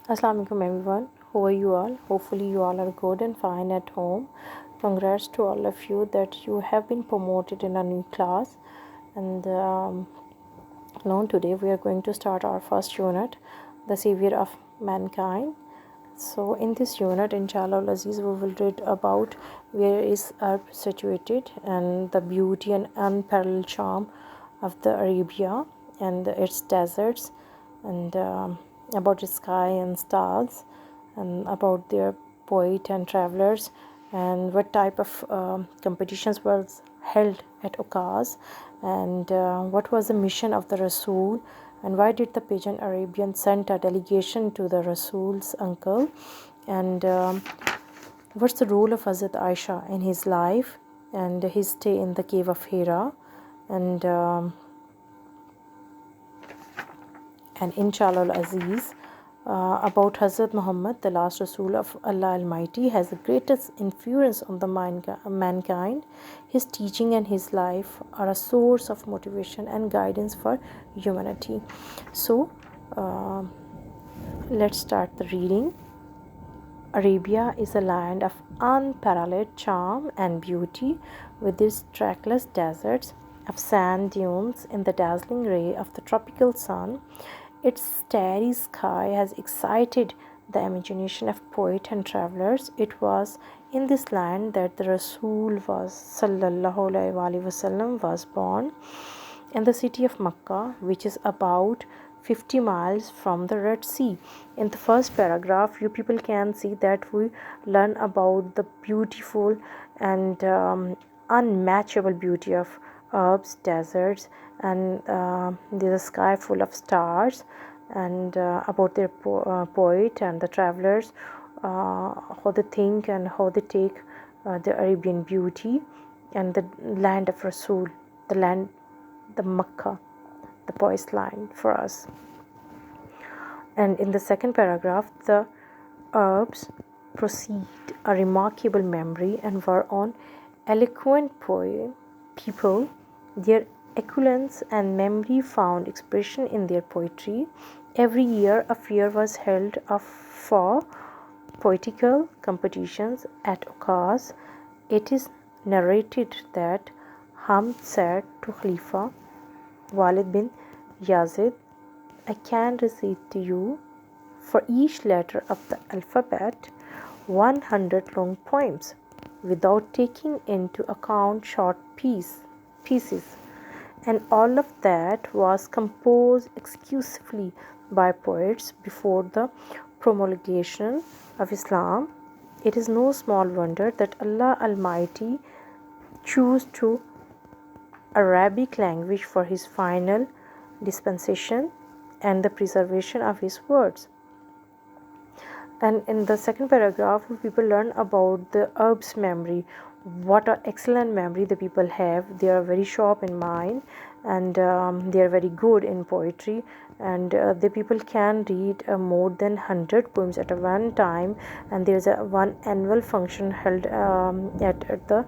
Assalamu alaikum everyone. How are you all? Hopefully you all are good and fine at home. Congrats to all of you that you have been promoted in a new class. And now today we are going to start our first unit, the savior of mankind. So in this unit, inshallah Aziz, we will read about where is Arab situated and the beauty and unparalleled charm of the Arabia and its deserts, and about its sky and stars, and about their poet and travelers, and what type of competitions was held at Okaz, and what was the mission of the Rasul, and why did the pagan Arabian send a delegation to the Rasul's uncle, and what's the role of Hazrat Aisha in his life and his stay in the cave of Hira, and inshallah Aziz, about Hazrat Muhammad, the last Rasul of Allah Almighty, has the greatest influence on the mankind. His teaching and his life are a source of motivation and guidance for humanity. So let's start the reading. Arabia is a land of unparalleled charm and beauty, with its trackless deserts of sand dunes in the dazzling ray of the tropical sun. Its starry sky has excited the imagination of poets and travelers. It was in this land that the Rasul was sallallahu alaihi wasallam was born, in the city of Makkah, which is about 50 miles from the Red Sea. In the first paragraph, you people can see that we learn about the beautiful and unmatchable beauty of herbs, deserts, and there's a sky full of stars, and about their poet and the travelers, how they think and how they take the Arabian beauty, and the land of Rasul, the Makkah, the poet's line for us. And in the second paragraph, the Arabs proceed a remarkable memory and were on eloquent people. Their eloquence and memory found expression in their poetry. Every year a fair was held for poetical competitions at Okaz. It is narrated that Hamd said to Khalifa Walid bin Yazid, I can recite to you for each letter of the alphabet 100 long poems, without taking into account short pieces, and all of that was composed exclusively by poets before the promulgation of Islam. It is no small wonder that Allah Almighty chose to Arabic language for his final dispensation and the preservation of his words. And in the second paragraph, people learn about the Arabs' memory. What an excellent memory the people have. They are very sharp in mind, and they are very good in poetry, and the people can read more than 100 poems at one time, and there is a one annual function held at the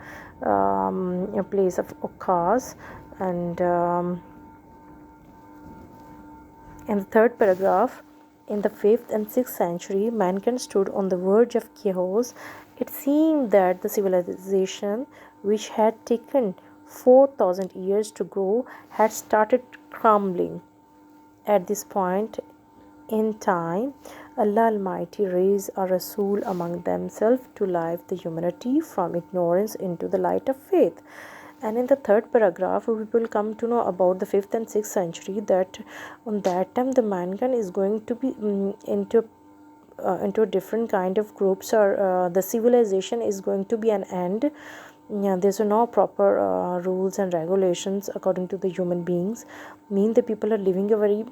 place of Okaz. And in the third paragraph, in the 5th and 6th century, mankind stood on the verge of chaos. It seemed that the civilization, which had taken 4,000 years to grow, had started crumbling. At this point in time, Allah Almighty raised a Rasul among themselves to lift the humanity from ignorance into the light of faith. And in the third paragraph, we will come to know about the 5th and 6th century, that on that time the mankind is going to be into a different kind of groups, or the civilization is going to be an end. There's no proper rules and regulations according to the human beings. Mean the people are living a very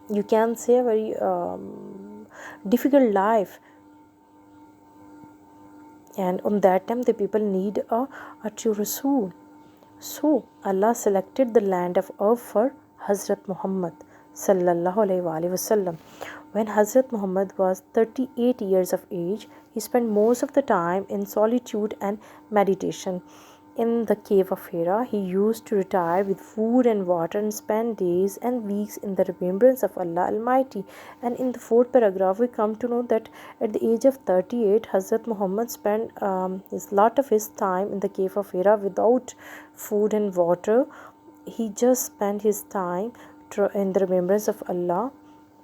you can say a very difficult life. And on that time the people need a true Rasul. So Allah selected the land of Arab for Hazrat Muhammad sallallahu alaihi wasallam. When Hazrat Muhammad was 38 years of age, he spent most of the time in solitude and meditation. in the cave of Hira. He used to retire with food and water and spend days and weeks in the remembrance of Allah Almighty. And in the fourth paragraph, we come to know that at the age of 38, Hazrat Muhammad spent his lot of his time in the cave of Hira without food and water. He just spent his time in the remembrance of Allah.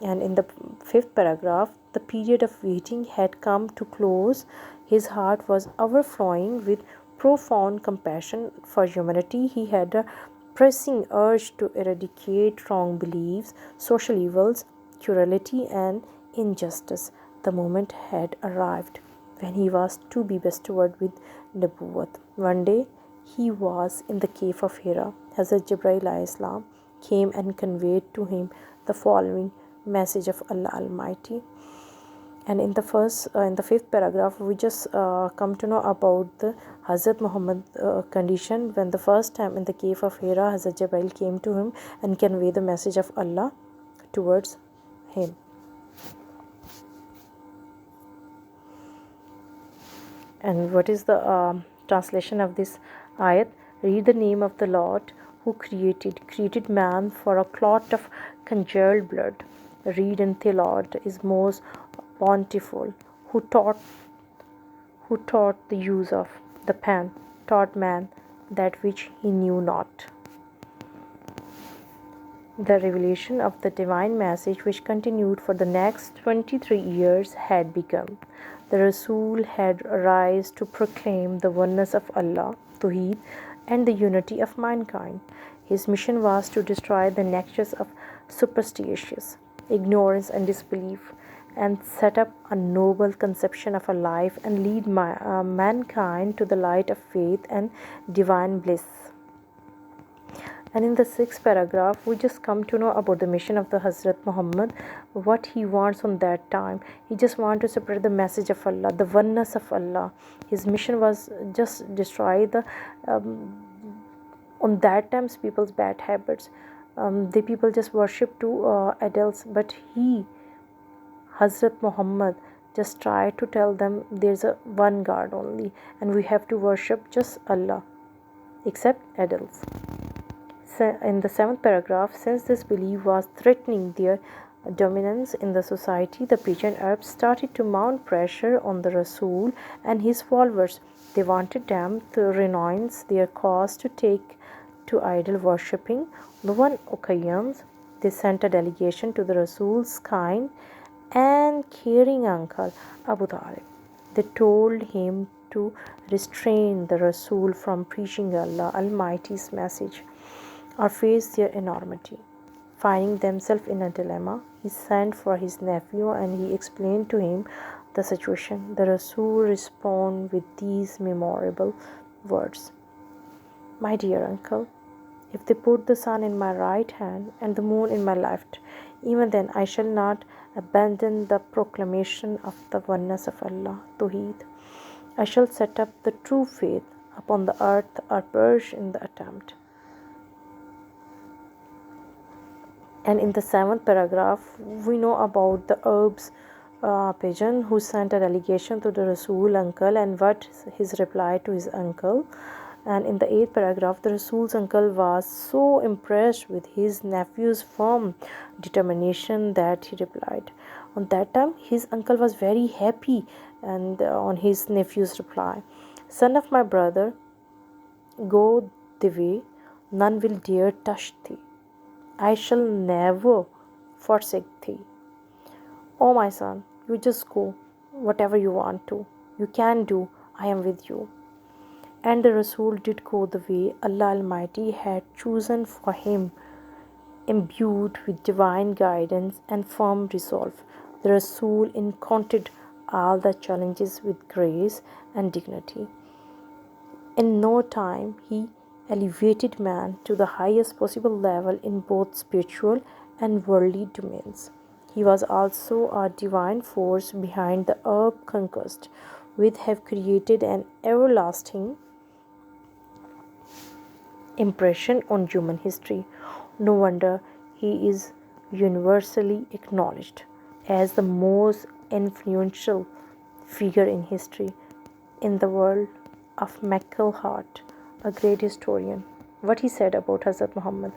And in the fifth paragraph, the period of waiting had come to close. His heart was overflowing with profound compassion for humanity. He had a pressing urge to eradicate wrong beliefs, social evils, cruelty, and injustice. The moment had arrived when he was to be bestowed with Nabuwwat. One day, he was in the cave of Hira. Hazrat Jibreel came and conveyed to him the following message of Allah Almighty. And in the fifth paragraph, we just come to know about the Hazrat Muhammad condition when the first time in the cave of Hira, Hazrat Jibreel came to him and conveyed the message of Allah towards him. And what is the translation of this ayat? Read the name of the Lord who created man for a clot of congealed blood. Read and the Lord is most bountiful, who taught the use of the pen, taught man that which he knew not. The revelation of the divine message, which continued for the next 23 years, had begun. The Rasul had arisen to proclaim the oneness of Allah, Tawheed, and the unity of mankind. His mission was to destroy the nexus of superstitions, ignorance, and disbelief, and set up a noble conception of a life and lead mankind to the light of faith and divine bliss. And in the sixth paragraph, we just come to know about the mission of the Hazrat Muhammad, what he wants on that time. He just wants to spread the message of Allah, the oneness of Allah. His mission was just destroy the on that times people's bad habits. The people just worship to adults, but Hazrat Muhammad just tried to tell them there's a one God only, and we have to worship just Allah, except adults. In the seventh paragraph, since this belief was threatening their dominance in the society, the Persian Arabs started to mount pressure on the Rasul and his followers. They wanted them to renounce their cause to take to idol worshipping. On one occasion, they sent a delegation to the Rasul's kind and caring uncle Abu Talib. They told him to restrain the Rasul from preaching Allah Almighty's message or face their enormity. Finding themselves in a dilemma, he sent for his nephew and he explained to him the situation. The Rasul responded with these memorable words: "My dear uncle, if they put the sun in my right hand and the moon in my left, even then I shall not abandon the proclamation of the oneness of Allah, Tawheed. I shall set up the true faith upon the earth or perish in the attempt." And in the seventh paragraph, we know about the Arab's pigeon who sent a delegation to the Rasul uncle and what his reply to his uncle. And in the eighth paragraph, the Rasul's uncle was so impressed with his nephew's firm determination that he replied. On that time, his uncle was very happy and on his nephew's reply: "Son of my brother, go the way, none will dare touch thee. I shall never forsake thee. Oh my son, you just go, whatever you want to. You can do, I am with you." And the Rasul did go the way Allah Almighty had chosen for him, imbued with divine guidance and firm resolve. The Rasul encountered all the challenges with grace and dignity. In no time, he elevated man to the highest possible level in both spiritual and worldly domains. He was also a divine force behind the Arab conquest, which have created an everlasting impression on human history. No wonder he is universally acknowledged as the most influential figure in history. In the world of Michael Hart, a great historian. What he said about Hazrat Muhammad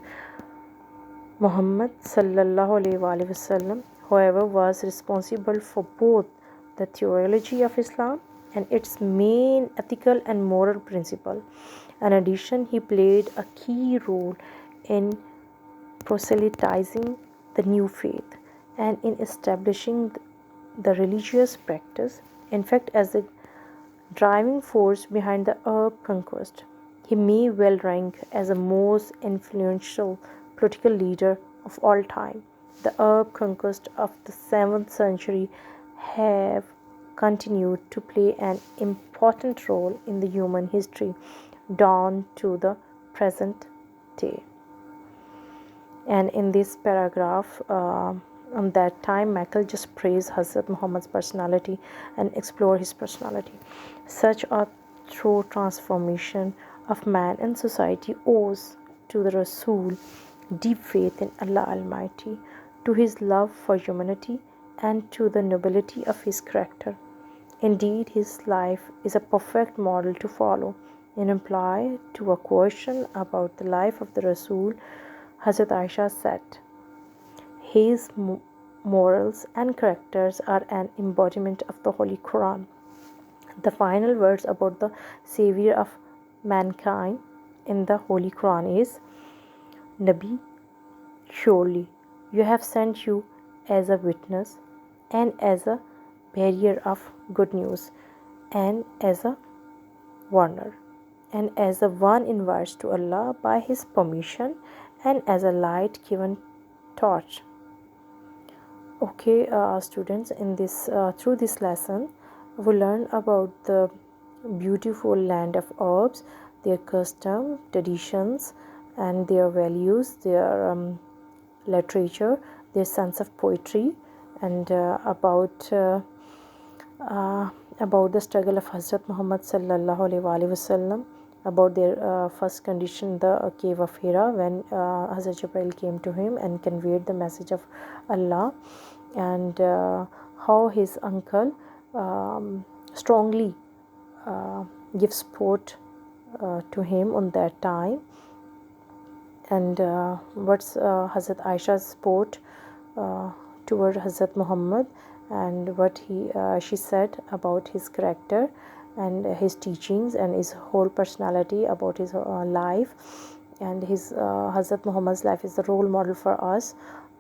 sallallahu alaihi wasallam, however, was responsible for both the theology of Islam and its main ethical and moral principle. In addition, he played a key role in proselytizing the new faith and in establishing the religious practice. In fact, as the driving force behind the Arab conquest, he may well rank as the most influential political leader of all time. The Arab conquest of the 7th century have continued to play an important role in the human history down to the present day. And in this paragraph, on that time, Michael just praised Hazrat Muhammad's personality and explore his personality. Such a true transformation of man and society owes to the Rasul deep faith in Allah Almighty, to his love for humanity, and to the nobility of his character. Indeed, his life is a perfect model to follow. In reply to a question about the life of the Rasul, Hazrat Aisha said, his morals and characters are an embodiment of the Holy Quran. The final words about the Saviour of mankind in the Holy Quran is, Nabi, surely you have sent you as a witness and as a bearer of good news and as a warner and as the one invites to Allah by his permission and as a light given torch. Okay, students, in this through this lesson we learn about the beautiful land of Arabs, their custom, traditions, and their values, their literature, their sense of poetry, and about the struggle of Hazrat Muhammad sallallahu alaihi wasallam, about their first condition, the cave of Hira, when Hazrat Jibreel came to him and conveyed the message of Allah, and how his uncle strongly gives support to him on that time, and what's Hazrat Aisha's support toward Hazrat Muhammad, and what she said about his character and his teachings and his whole personality, about his life, and his Hazrat Muhammad's life is the role model for us,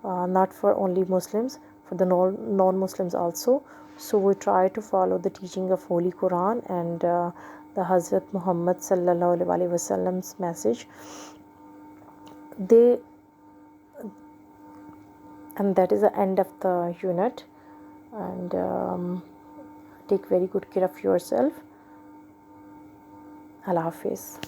not for only Muslims, for the non-Muslims also. So we try to follow the teaching of Holy Quran and the Hazrat Muhammad sallallahu alaihi wasallam's message. And that is the end of the unit, and take very good care of yourself. Allah Hafiz.